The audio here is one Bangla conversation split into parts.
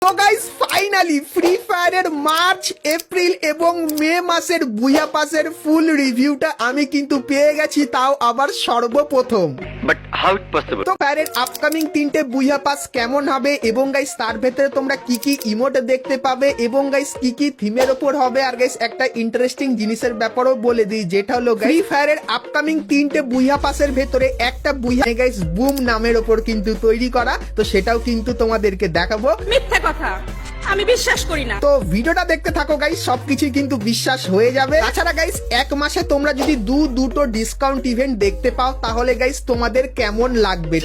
তো গাইস ফাইনালি ফ্রি ফায়ারের মার্চ এপ্রিল এবং মে মাসের বুয়া পাসের ফুল রিভিউটা আমি কিন্তু পেয়ে গেছি, তাও আবার সর্বপ্রথম। But how it possible? তো ফায়ারের আপকামিং 3টে বুয়া পাস কেমন হবে এবং গাইস তার ভেতরে তোমরা কি কি ইমোট দেখতে পাবে এবং গাইস কি কি থিমের উপর হবে, আর গাইস একটা ইন্টারেস্টিং জিনিসের ব্যাপারও বলে দিই, যেটা হলো ফ্রি ফায়ারের আপকামিং 3টে বুয়া পাসের ভেতরে একটা বুয়া গাইস বুম নামের উপর কিন্তু তৈরি করা, তো সেটাও কিন্তু তোমাদেরকে দেখাবো। মিথ্যা কথা, আমি বিশ্বাস করি না। তো ভিডিওটা দেখতে থাকো গাইস, সবকিছু কিন্তু বিশ্বাস হয়ে যাবে। তাছাড়া গাইস এক মাসে তোমরা যদি দুটো ডিসকাউন্ট ইভেন্ট দেখতে পাও তাহলে গাইস তোমাদের কেমন লাগবে।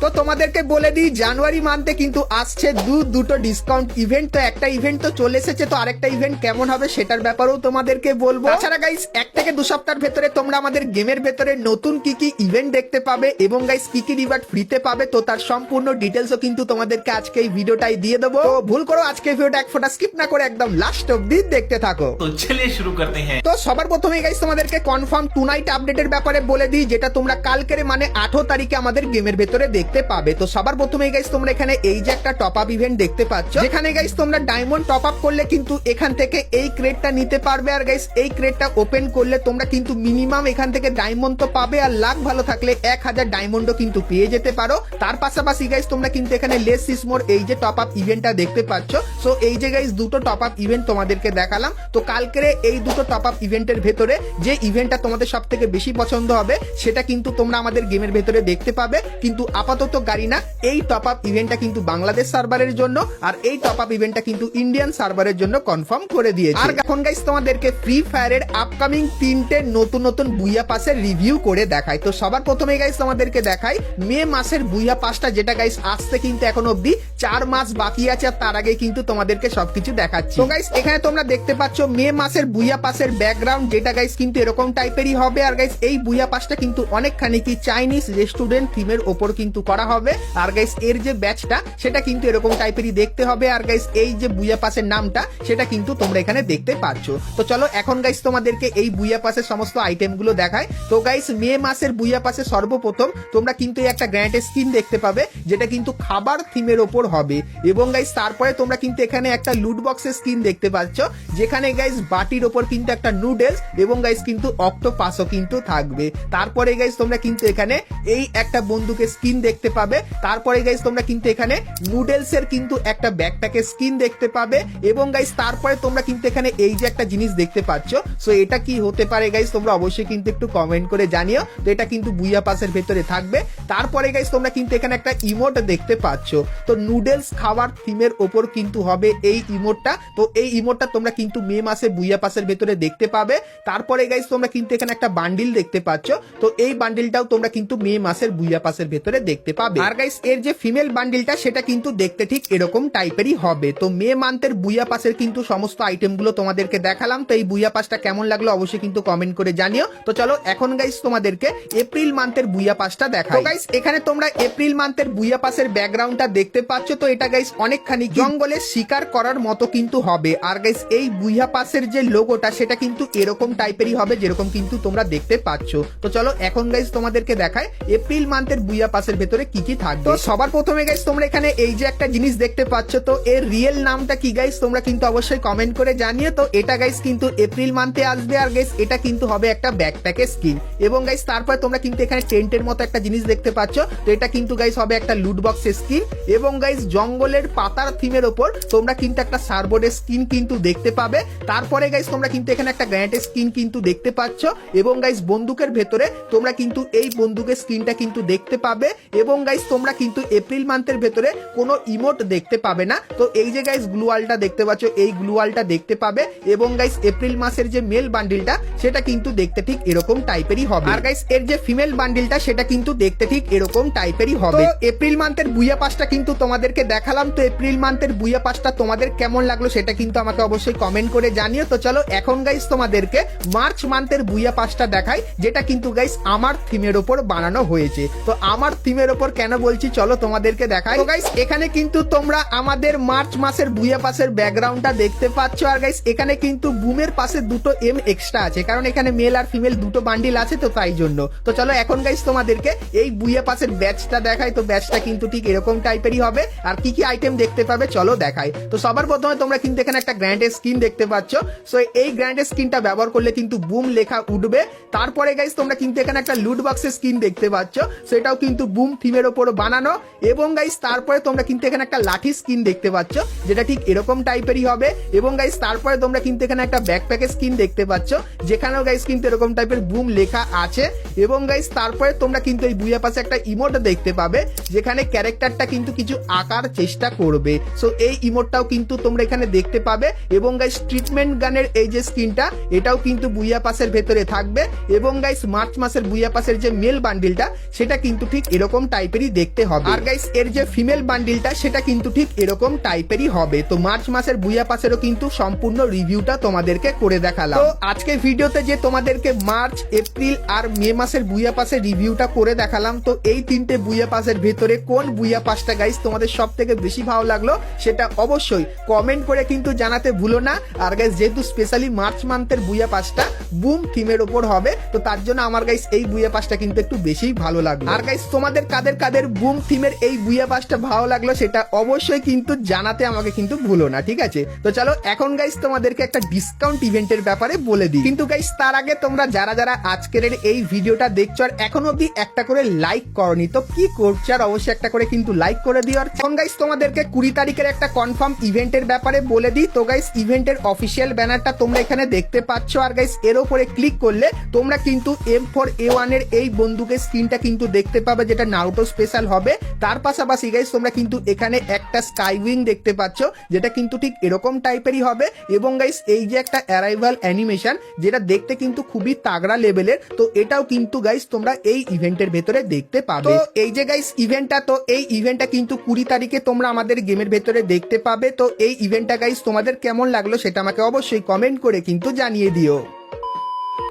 তো তোমাদেরকে বলে দিই, জানুয়ারি মান্থে কিন্তু আসছে দুটো ডিসকাউন্ট ইভেন্ট। তো একটা ইভেন্ট তো চলে এসেছে, তো আরেকটা ইভেন্ট কেমন হবে সেটার ব্যাপারেও তোমাদেরকে বলবো। তাছাড়া গাইস 1 থেকে 2 সপ্তাহের ভেতরে তোমরা আমাদের গেমের ভেতরে নতুন কি কি ইভেন্ট দেখতে পাবে এবং গাইস কি কি রিওয়ার্ড ফ্রিতে পাবে, তো তার সম্পূর্ণ ডিটেলসও কিন্তু তোমাদেরকে আজকে এই ভিডিওটাই দিয়ে দেবো। তো ভুল করো আজকে ভিডিওটা এক ফোঁটা স্কিপ না করে একদম লাস্ট অবধি দেখতে থাকো। तो चलिए शुरू करते हैं। তো সবার প্রথমে গাইস তোমাদেরকে কনফার্ম টু নাইট আপডেটের ব্যাপারে বলে দিই, যেটা তোমরা কালকের মানে 18 তারিখে আমাদের গেমের ভেতরে দেখতে পাবে। তো সবার প্রথমে গাইস তোমরা এখানে এই যে একটা টপ আপ ইভেন্ট দেখতে পাচ্ছ, যেখানে গাইস তোমরা ডায়মন্ড টপ আপ করলে কিন্তু এখান থেকে এই ক্রেটটা নিতে পারবে। আর গাইস এই ক্রেটটা ওপেন করলে তোমরা কিন্তু মিনিমাম এখান থেকে ডায়মন্ড তো পাবে, আর লাখ ভালো থাকলে 1000 ডায়মন্ডও কিন্তু পেয়ে যেতে পারো। তার পাশাপাশি গাইস তোমরা কিন্তু এখানে লেস ইজ মোর এই যে টপ আপ ইভেন্টটা দেখতে পাচ্ছ। সো এই যে গাইস দুটো টপ আপ ইভেন্ট তোমাদেরকে দেখালাম। তো কালকের এই দুটো টপ আপ ইভেন্টের ভেতরে যে ইভেন্টটা তোমাদের সব থেকে বেশি পছন্দ হবে সেটা কিন্তু তোমরা আমাদের গেমের ভেতরে দেখতে পাবে। কিন্তু আপাতত গারিনা এই টপ আপ ইভেন্টটা কিন্তু বাংলাদেশ সার্ভারের জন্য, আর এই টপ আপ ইভেন্টটা কিন্তু ইন্ডিয়ান সার্ভারের জন্য কনফার্ম করে দিয়েছে। আর এখন গাইস তোমাদেরকে ফ্রি ফায়ারের আপকামিং 3টে নতুন বুইয়া পাসের রিভিউ করে দেখাই। তো সবার প্রথমে গাইস তোমাদেরকে দেখাই মে মাসের বুইয়া পাসটা, যেটা গাইস আসতে কিন্তু এখন অবধি 4 মাস বাকি আছে, আর তার আগে কিন্তু তোমাদেরকে সবকিছু দেখাচ্ছি। তো গাইস এখানে তোমরা দেখতে পাচ্ছ মে মাসের বুইয়া পাসের ব্যাকগ্রাউন্ড, যেটা গাইস কিন্তু এরকম টাইপেরই হবে। আর গাইস এই বুইয়া পাসটা কিন্তু অনেকখানি কি চাইনিজ রেস্টুরেন্ট থিমের ওপর কিন্তু করা হবে। আর গাইস এর যে ব্যাচটা সেটা কিন্তু এরকম টাইপেরই দেখতে হবে। আর গাইস এই যে বুইয়া পাসের নামটা সেটা কিন্তু তোমরা এখানে দেখতে পাচ্ছ। তো চলো এখন গাইস তোমাদেরকে এই বুইয়া পাসের সমস্ত আইটেম গুলো দেখায়। তো গাইস মে মাসের বুইয়া পাসে সর্বপ্রথম তোমরা কিন্তু এই একটা গ্র্যান্ড স্কিন দেখতে পাবে, যেটা কিন্তু খাবার থিমের ওপর হবে। এবং গাইস তারপরে তোমরা কিন্তু এখানে একটা লুট বক্সের স্কিন দেখতে পাচ্ছ, যেখানে গাইস বাটির ওপর কিন্তু একটা নুডলস এবং গাইস কিন্তু অক্টোপাসও কিন্তু থাকবে। তারপরে গাইস তোমরা কিন্তু এখানে এই একটা বন্দুকের স্কিন দেখতে পাবে। তারপরে গাইস তোমরা কিন্তু এখানে নুডলস এর কিন্তু একটা ব্যাকপ্যাকের স্কিন দেখতে পাবে। এবং গাইস তারপরে তোমরা কিন্তু এখানে এই যে একটা জিনিস দেখতে পাচ্ছ, সো এটা কি হতে পারে গাইস তোমরা অবশ্যই কিন্তু একটু কমেন্ট করে জানিও। তো এটা কিন্তু বুইয়া পাসের ভেতরে থাকবে। তারপরে গাইস তোমরা কিন্তু এখানে একটা ইমোট দেখতে পাচ্ছ, তো নুডলস খাবার থিমের ওপর কিন্তু হবে এই ইমোটটা। তো এই ইমোটটা তোমরা কিন্তু মে মাসে বুইয়া পাসের ভেতরে দেখতে পাবে। তারপরে গাইস তোমরা কিন্তু এখানে একটা বান্ডিল দেখতে পাচ্ছ, তো এই বান্ডিলটাও তোমরা কিন্তু মে মাসের বুইয়া পাসের ভেতরে দেখতে পাবে। আর গাইস এর যে ফিমেল বান্ডিলটা সেটা কিন্তু দেখতে ঠিক এরকম টাইপেরই হবে। তো মে মান্থের বুইয়া পাসের কিন্তু সমস্ত আইটেম গুলো তোমাদেরকে দেখালাম। তো এই বুইয়া পাসটা কেমন লাগলো অবশ্যই কিন্তু কমেন্ট করে জানিও। তো চলো এখন গাইস তোমাদেরকে এপ্রিল মান্থের বুইয়া পাসটা দেখাই। তো গাইস এখানে তোমরা এপ্রিল মান্থের বুইয়া পাসের ব্যাকগ্রাউন্ডটা দেখতে পাচ্ছ। তো এটা গাইস অনেকখানি জঙ্গলে শিকার করার মতো কিন্তু হবে। আর গাইস এই বুইয়া পাসের যে লোগোটা সেটা কিন্তু এরকম টাইপেরই হবে, যেরকম কিন্তু তোমরা দেখতে পাচ্ছ। তো চলো এখন গাইস তোমাদেরকে দেখায় এপ্রিল মান্থের বুইয়া পাসের ভেতরে কি কি থাকবে। তো সবার প্রথমে গাইস তোমরা এখানে এই যে একটা জিনিস দেখতে পাচ্ছ, তো এর রিয়েল নামটা কি গাইস তোমরা কিন্তু অবশ্যই কমেন্ট করে জানিও। তো এটা গাইস কিন্তু এপ্রিল মান্থে আসবে। আর গাইস এটা কিন্তু হবে একটা ব্যাকপ্যাকের স্কিন। এবং গাইস তারপর তোমরা কিন্তু এখানে টেন্টের মতো একটা জিনিস দেখতে পাচ্ছ, তো এটা কিন্তু গাইস হবে একটা লুট বক্সের স্কিন। এবং গাইস জঙ্গলের পাতার থিমের ওপর তোমরা কিন্তু একটা সার্বোর্ডের স্কিন কিন্তু দেখতে পাবে। তারপরে গাইস তোমরা কিন্তু এখানে একটা গ্র্যান্ডের স্কিন কিন্তু দেখতে পাচ্ছ। এবং গাইস বন্দুকের ভেতরে তোমরা কিন্তু এই বন্দুকের স্কিনটা কিন্তু দেখতে পাবে। এবং গাইস তোমরা কিন্তু এপ্রিল মান্থের ভেতরে কোনো ইমোট দেখতে পাবে না। তো এই যে গাইস গ্লুয়ালটা দেখতে পাচ্ছ, এই গ্লুয়ালটা দেখতে পাবে। এবং গাইস এপ্রিল মাসের যে মেল বান্ডিলটা সেটা কিন্তু দেখতে ঠিক এরকম টাইপেরই হবে। আর গাইস এর যে ফিমেল বান্ডিলটা সেটা কিন্তু দেখতে ঠিক এরকম টাইপেরই হবে। তো এপ্রিল মান্থের বুইয়া পাসটা কিন্তু তোমাদেরকে দেখালাম। তো এপ্রিল মান্থের বুইয়া পাসটা তোমাদের কেমন লাগলো সেটা কিন্তু আমাকে অবশ্যই কমেন্ট করে জানিও। তো চলো এখন গাইস তোমাদেরকে মার্চ মান্থের বুইয়া পাসটা দেখাই, যেটা কিন্তু গাইস আমার থিমের ওপর বানানো হয়েছে। তো আমার থিম থিমের ওপর কেন বলছি চলো তোমাদেরকে দেখাই। তো গাইস এখানে কিন্তু তোমরা আমাদের মার্চ মাসের বুয়া পাসের ব্যাকগ্রাউন্ডটা দেখতে পাচ্ছ। আর গাইস এখানে কিন্তু বুমের পাশে দুটো এম এক্সট্রা আছে, কারণ এখানে মেল আর ফিমেল দুটো বান্ডিল আছে, তো তাই জন্য। তো চলো এখন গাইস তোমাদেরকে এই বুয়া পাসের ব্যাচটা দেখাই। তো ব্যাচটা কিন্তু ঠিক এরকম টাইপেরই হবে। আর কি কি আইটেম দেখতে পাবে চলো দেখাই। তো সবার প্রথমে তোমরা কিন্তু এখানে একটা গ্র্যান্ড স্ক্রিন দেখতে পাচ্ছ। সো এই গ্র্যান্ড স্ক্রিনটা ব্যবহার করলে কিন্তু বুম লেখা উঠবে। তারপরে গাইস তোমরা কিন্তু এখানে একটা লুট বক্সের স্ক্রিন দেখতে পাচ্ছ, সেটাও কিন্তু বুম থিমের ওপর বানানো। এবং গাইস তারপরে তোমরা কিন্তু এখানে একটা লাঠি স্ক্রিন দেখতে পাচ্ছ, যেটা ঠিক এরকম টাইপেরই হবে। এবং গাইস তারপরে তোমরা কিন্তু এখানে একটা ব্যাকপ্যাকের স্ক্রিন দেখতে পাচ্ছ, যেখানেও গাইস কিন্তু এরকম টাইপের বুম লেখা আছে। এবং গাইস তারপরে তোমরা কিন্তু এই বুয়া পাশে একটা ইমোট দেখতে পাবে, যেখানে ক্যারেক্টারটা কিন্তু কিছু আঁকার চেষ্টা করবে। সো এই ইমোটটাও কিন্তু তোমরা এখানে দেখতে পাবে। এবং গাইস ট্রিটমেন্ট গানের এই যে স্ক্রিনটা, এটাও কিন্তু বুয়া পাসের ভেতরে থাকবে। এবং গাইস মার্চ মাসের বুয়া পাসের যে মেল বান্ডিলটা, সেটা কিন্তু ঠিক এরকম টাইপেরই দেখতে হবে। আর গাইস এর যে ফিমেল বান্ডিলটা, সেটা কিন্তু ঠিক এরকম টাইপেরই হবে। তো মার্চ মাসের বুয়া পাসেরও কিন্তু সম্পূর্ণ রিভিউটা তোমাদেরকে করে দেখালাম। তো আজকে ভিডিওতে যে তোমাদেরকে মার্চ, এপ্রিল আর মে মাসের বুয়া পাসের রিভিউটা করে দেখালাম, তো এই তিনটে বুয়া পাসের ভেতরে কোন বুয়া পাসটা গাইস তোমাদের সব থেকে বেশি ভালো লাগলো সেটা অবশ্যই কমেন্ট করে কিন্তু জানাতে ভুলো না। আর গাইস যেহেতু স্পেশালি মার্চ মান্থের বুয়া পাসটা বুম থিমের ওপর হবে, তো তার জন্য আমার গাইস এই বুয়া পাসটা কিন্তু একটু বেশি ভালো লাগলো। আর গাইস তোমাদের কাদের কাদের বুম থিমের এই বুয়া পাসটা ভালো লাগলো সেটা অবশ্যই কিন্তু জানাতে আমাকে কিন্তু ভুলো না, ঠিক আছে? তো চলো এখন গাইস তোমাদেরকে একটা ডিসকাউন্ট ইভেন্টের ব্যাপারে বলে দিই। কিন্তু গাইস তার আগে তোমরা যারা যারা আজকের এই ভিডিওটা দেখছো আর এখন অবধি একটা করে লাইক করনি, তো কি করছো? আর অবশ্যই একটা করে কিন্তু লাইক করে দিও। আর এখন গাইস তোমাদেরকে 20 তারিখের একটা কনফার্ম ইভেন্টের ব্যাপারে বলে দিই। তো গাইস ইভেন্টের অফিসিয়াল ব্যানারটা তোমরা এখানে দেখতে পাচ্ছ। আর গাইস এর উপরে ক্লিক করলে তোমরা কিন্তু M4A1 এর এই বন্দুকের স্ক্রিনটা কিন্তু দেখতে পাবে, যেটা নারুটো স্পেশাল হবে। তার পাশাপাশি গাইস তোমরা কিন্তু এখানে একটা স্কাই উইং দেখতে পাচ্ছ, যেটা কিন্তু ঠিক এরকম টাইপেরই হবে। এবং গাইস এই যে একটা অ্যারাইভাল অ্যানিমেশন, যেটা দেখতে কিন্তু খুবই তাগড়া লেভেলের, তো এটাও কিন্তু গাইস তোমরা এই ইভেন্টের ভেতরে দেখতে পাবে। তো এই যে গাইস ইভেন্টটা, তো এই ইভেন্টটা কিন্তু 20 তারিখে তোমরা আমাদের গেমের ভেতরে দেখতে পাবে। তো এই ইভেন্টটা গাইস তোমাদের কেমন লাগলো সেটা আমাকে অবশ্যই কমেন্ট করে কিন্তু জানিয়ে দিও।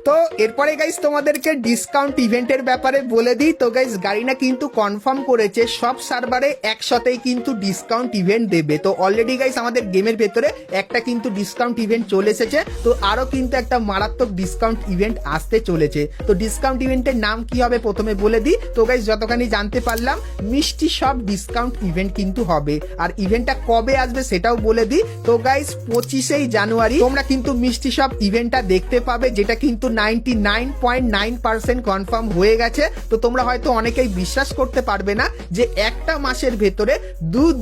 তো এরপরে গাইস তোমাদেরকে ডিসকাউন্ট ইভেন্টের ব্যাপারে বলে দিই। তো গাইস গারিনা কিন্তু কনফার্ম করেছে সব সার্ভারে একসাথেই কিন্তু ডিসকাউন্ট ইভেন্ট দেবে। তো অলরেডি গাইস আমাদের গেমের ভেতরে একটা কিন্তু ডিসকাউন্ট ইভেন্ট চলে এসেছে, তো আরো কিন্তু একটা মারাত্মক ডিসকাউন্ট ইভেন্ট আসতে চলেছে। তো ডিসকাউন্ট ইভেন্টের নাম কি হবে প্রথমে বলে দিই। তো গাইস যতখানি জানতে পারলাম মিষ্টি সব ডিসকাউন্ট ইভেন্ট কিন্তু হবে। আর ইভেন্টটা কবে আসবে সেটাও বলে দিই। তো গাইস 25 জানুয়ারি তোমরা কিন্তু মিষ্টি সব ইভেন্টটা দেখতে পাবে, যেটা কিন্তু 99.9% কনফার্ম হয়ে গেছে। তো তোমরা হয়তো অনেকেই বিশ্বাস করতে পারবে না যে একটা মাসের ভেতরে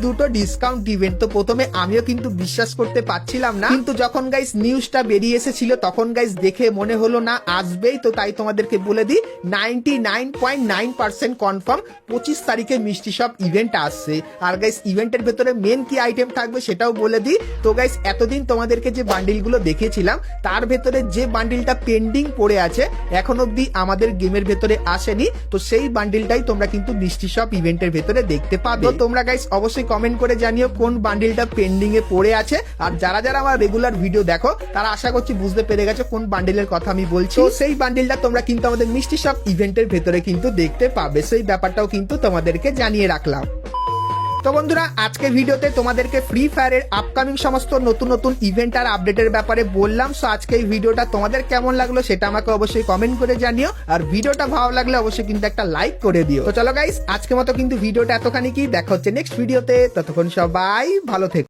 দুটো ডিসকাউন্ট ইভেন্ট। তো প্রথমে আমিও কিন্তু বিশ্বাস করতে পারছিলাম না, কিন্তু যখন গাইস নিউজটা বেরিয়ে এসেছিল তখন গাইস দেখে মনে হলো না আসবেই। তো তাই তোমাদেরকে বলে দিই 99.9% কনফার্ম 25 তারিখে মিষ্টি সব ইভেন্ট আসছে। আর গাইস ইভেন্টের ভেতরে মেন কি আইটেম থাকবে সেটাও বলে দিই। তো গাইস এতদিন তোমাদেরকে যে বান্ডিলগুলো দেখিয়েছিলাম তার ভেতরে যে বান্ডিলটা পেন্ডিং পড়ে আছে এখন অব্দি আমাদের গেমের ভেতরে আসেনি, তো সেই বান্ডিলটাই তোমরা কিন্তু মিষ্টি শপ ইভেন্টের ভেতরে দেখতে পাবে। তো তোমরা গাইস অবশ্যই কমেন্ট করে জানিও কোন বান্ডিলটা পেন্ডিং এ পড়ে আছে। আর যারা যারা আমার রেগুলার ভিডিও দেখো তারা আশা করছি বুঝতে পেরে গেছো কোন বান্ডিলের কথা আমি বলছি। তো সেই বান্ডিলটা তোমরা কিন্তু আমাদের মিষ্টি শপ ইভেন্টের ভেতরে কিন্তু দেখতে পাবে, সেই ব্যাপারটাও কিন্তু তোমাদেরকে জানিয়ে রাখলাম। তো বন্ধুরা আজকের ভিডিওতে তোমাদেরকে ফ্রি ফায়ারের আপকামিং সমস্ত নতুন নতুন ইভেন্ট আর আপডেটের ব্যাপারে বললাম। সো আজকে এই ভিডিওটা তোমাদের কেমন লাগলো সেটা আমাকে অবশ্যই কমেন্ট করে জানিও। আর ভিডিওটা ভালো লাগলে অবশ্যই কিন্তু একটা লাইক করে দিও। তো চলো গাইস আজকের মতো কিন্তু ভিডিওটা এতখানি কি, দেখা হচ্ছে নেক্সট ভিডিওতে। ততক্ষণ সবাই ভালো থেকো।